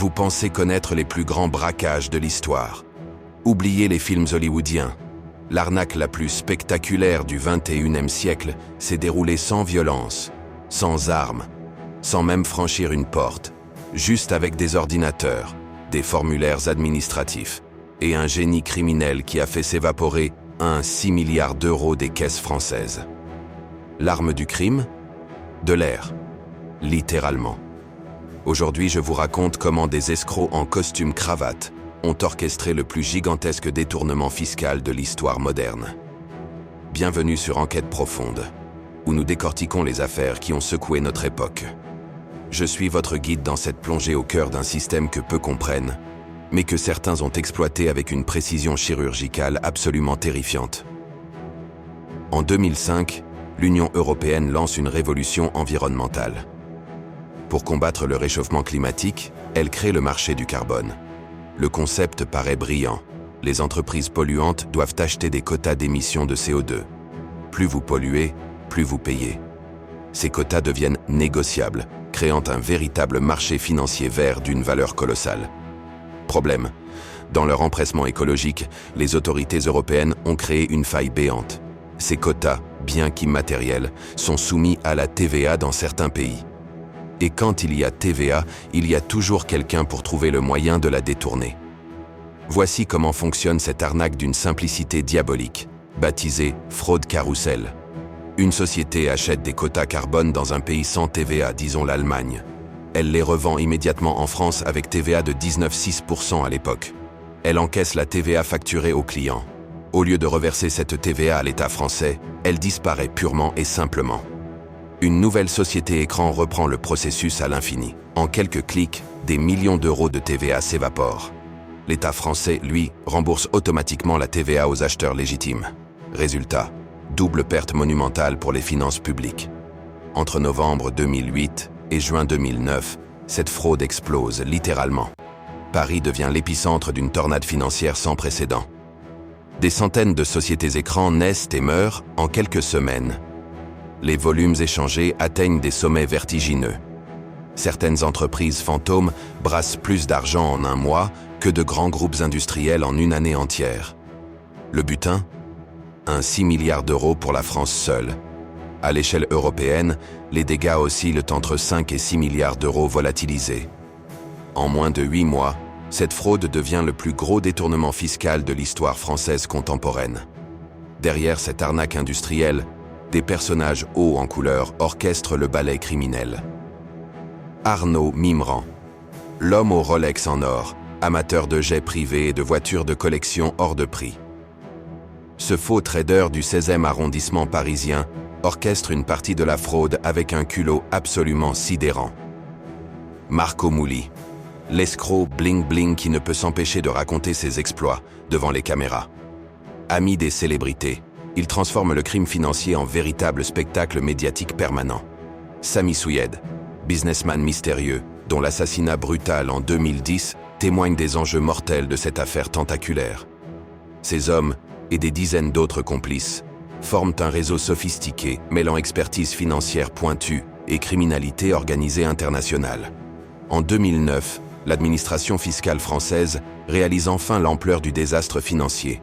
Vous pensez connaître les plus grands braquages de l'histoire. Oubliez les films hollywoodiens. L'arnaque la plus spectaculaire du XXIe siècle s'est déroulée sans violence, sans armes, sans même franchir une porte, juste avec des ordinateurs, des formulaires administratifs et un génie criminel qui a fait s'évaporer 6 milliards d'euros des caisses françaises. L'arme du crime? De l'air. Littéralement. Aujourd'hui, je vous raconte comment des escrocs en costume cravate ont orchestré le plus gigantesque détournement fiscal de l'histoire moderne. Bienvenue sur Enquête profonde, où nous décortiquons les affaires qui ont secoué notre époque. Je suis votre guide dans cette plongée au cœur d'un système que peu comprennent, mais que certains ont exploité avec une précision chirurgicale absolument terrifiante. En 2005, l'Union européenne lance une révolution environnementale. Pour combattre le réchauffement climatique, elle crée le marché du carbone. Le concept paraît brillant. Les entreprises polluantes doivent acheter des quotas d'émissions de CO2. Plus vous polluez, plus vous payez. Ces quotas deviennent négociables, créant un véritable marché financier vert d'une valeur colossale. Problème. Dans leur empressement écologique, les autorités européennes ont créé une faille béante. Ces quotas, bien qu'immatériels, sont soumis à la TVA dans certains pays. Et quand il y a TVA, il y a toujours quelqu'un pour trouver le moyen de la détourner. Voici comment fonctionne cette arnaque d'une simplicité diabolique, baptisée fraude carrousel. Une société achète des quotas carbone dans un pays sans TVA, disons l'Allemagne. Elle les revend immédiatement en France avec TVA de 19,6% à l'époque. Elle encaisse la TVA facturée au client. Au lieu de reverser cette TVA à l'État français, elle disparaît purement et simplement. Une nouvelle société écran reprend le processus à l'infini. En quelques clics, des millions d'euros de TVA s'évaporent. L'État français, lui, rembourse automatiquement la TVA aux acheteurs légitimes. Résultat, double perte monumentale pour les finances publiques. Entre novembre 2008 et juin 2009, cette fraude explose littéralement. Paris devient l'épicentre d'une tornade financière sans précédent. Des centaines de sociétés écrans naissent et meurent en quelques semaines. Les volumes échangés atteignent des sommets vertigineux. Certaines entreprises fantômes brassent plus d'argent en un mois que de grands groupes industriels en une année entière. Le butin? 6 milliards d'euros pour la France seule. À l'échelle européenne, les dégâts oscillent entre 5 et 6 milliards d'euros volatilisés. En moins de 8 mois, cette fraude devient le plus gros détournement fiscal de l'histoire française contemporaine. Derrière cette arnaque industrielle, des personnages hauts en couleur orchestrent le ballet criminel. Arnaud Mimran, l'homme au Rolex en or, amateur de jets privés et de voitures de collection hors de prix. Ce faux trader du 16e arrondissement parisien orchestre une partie de la fraude avec un culot absolument sidérant. Marco Mouli, l'escroc bling-bling qui ne peut s'empêcher de raconter ses exploits devant les caméras. Ami des célébrités, il transforme le crime financier en véritable spectacle médiatique permanent. Sami Souyed, businessman mystérieux, dont l'assassinat brutal en 2010 témoigne des enjeux mortels de cette affaire tentaculaire. Ces hommes, et des dizaines d'autres complices, forment un réseau sophistiqué mêlant expertise financière pointue et criminalité organisée internationale. En 2009, l'administration fiscale française réalise enfin l'ampleur du désastre financier.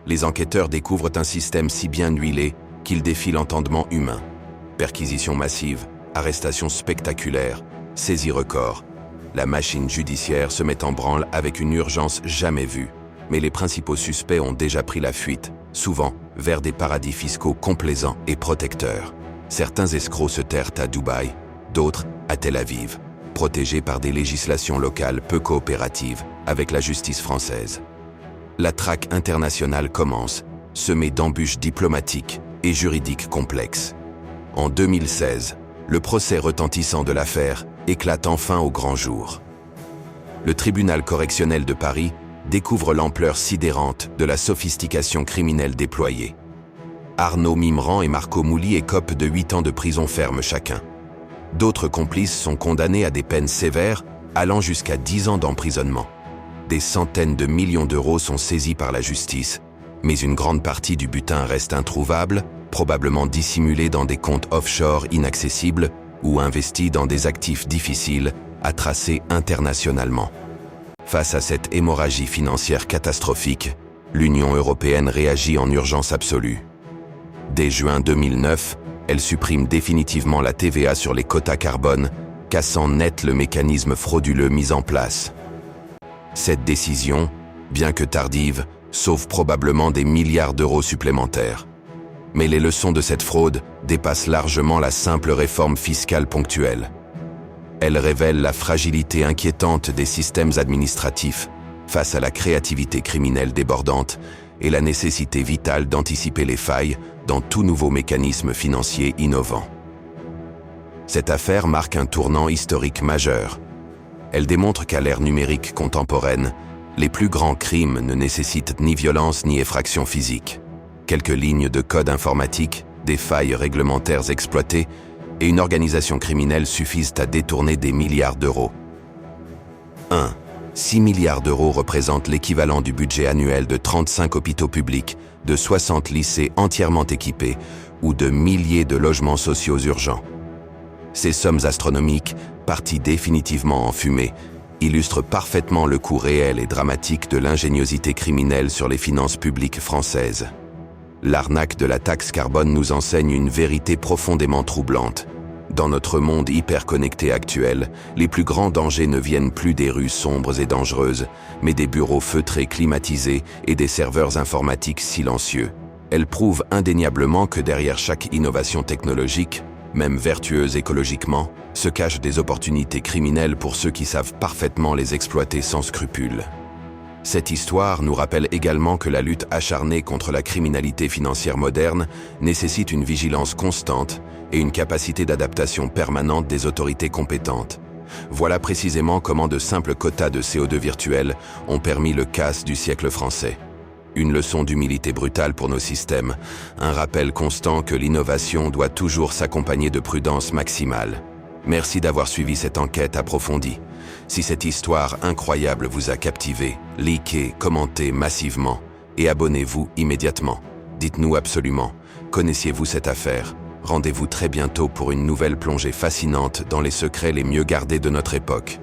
Les enquêteurs découvrent un système si bien huilé qu'il défie l'entendement humain. Perquisitions massives, arrestations spectaculaires, saisies records. La machine judiciaire se met en branle avec une urgence jamais vue. Mais les principaux suspects ont déjà pris la fuite, souvent vers des paradis fiscaux complaisants et protecteurs. Certains escrocs se terrent à Dubaï, d'autres à Tel Aviv, protégés par des législations locales peu coopératives avec la justice française. La traque internationale commence, semée d'embûches diplomatiques et juridiques complexes. En 2016, le procès retentissant de l'affaire éclate enfin au grand jour. Le tribunal correctionnel de Paris découvre l'ampleur sidérante de la sophistication criminelle déployée. Arnaud Mimran et Marco Mouli écopent de 8 ans de prison ferme chacun. D'autres complices sont condamnés à des peines sévères, allant jusqu'à 10 ans d'emprisonnement. Des centaines de millions d'euros sont saisis par la justice, mais une grande partie du butin reste introuvable, probablement dissimulé dans des comptes offshore inaccessibles ou investis dans des actifs difficiles à tracer internationalement. Face à cette hémorragie financière catastrophique, l'Union européenne réagit en urgence absolue. Dès juin 2009, elle supprime définitivement la TVA sur les quotas carbone, cassant net le mécanisme frauduleux mis en place. Cette décision, bien que tardive, sauve probablement des milliards d'euros supplémentaires. Mais les leçons de cette fraude dépassent largement la simple réforme fiscale ponctuelle. Elle révèle la fragilité inquiétante des systèmes administratifs face à la créativité criminelle débordante et la nécessité vitale d'anticiper les failles dans tout nouveau mécanisme financier innovant. Cette affaire marque un tournant historique majeur. Elle démontre qu'à l'ère numérique contemporaine, les plus grands crimes ne nécessitent ni violence ni effraction physique. Quelques lignes de code informatique, des failles réglementaires exploitées et une organisation criminelle suffisent à détourner des milliards d'euros. 1. 6 milliards d'euros représentent l'équivalent du budget annuel de 35 hôpitaux publics, de 60 lycées entièrement équipés ou de milliers de logements sociaux urgents. Ces sommes astronomiques, parties définitivement en fumée, illustrent parfaitement le coût réel et dramatique de l'ingéniosité criminelle sur les finances publiques françaises. L'arnaque de la taxe carbone nous enseigne une vérité profondément troublante. Dans notre monde hyper-connecté actuel, les plus grands dangers ne viennent plus des rues sombres et dangereuses, mais des bureaux feutrés climatisés et des serveurs informatiques silencieux. Elle prouve indéniablement que derrière chaque innovation technologique, même vertueuse écologiquement, se cachent des opportunités criminelles pour ceux qui savent parfaitement les exploiter sans scrupule. Cette histoire nous rappelle également que la lutte acharnée contre la criminalité financière moderne nécessite une vigilance constante et une capacité d'adaptation permanente des autorités compétentes. Voilà précisément comment de simples quotas de CO2 virtuels ont permis le casse du siècle français. Une leçon d'humilité brutale pour nos systèmes, un rappel constant que l'innovation doit toujours s'accompagner de prudence maximale. Merci d'avoir suivi cette enquête approfondie. Si cette histoire incroyable vous a captivé, likez, commentez massivement et abonnez-vous immédiatement. Dites-nous absolument, connaissiez-vous cette affaire? Rendez-vous très bientôt pour une nouvelle plongée fascinante dans les secrets les mieux gardés de notre époque.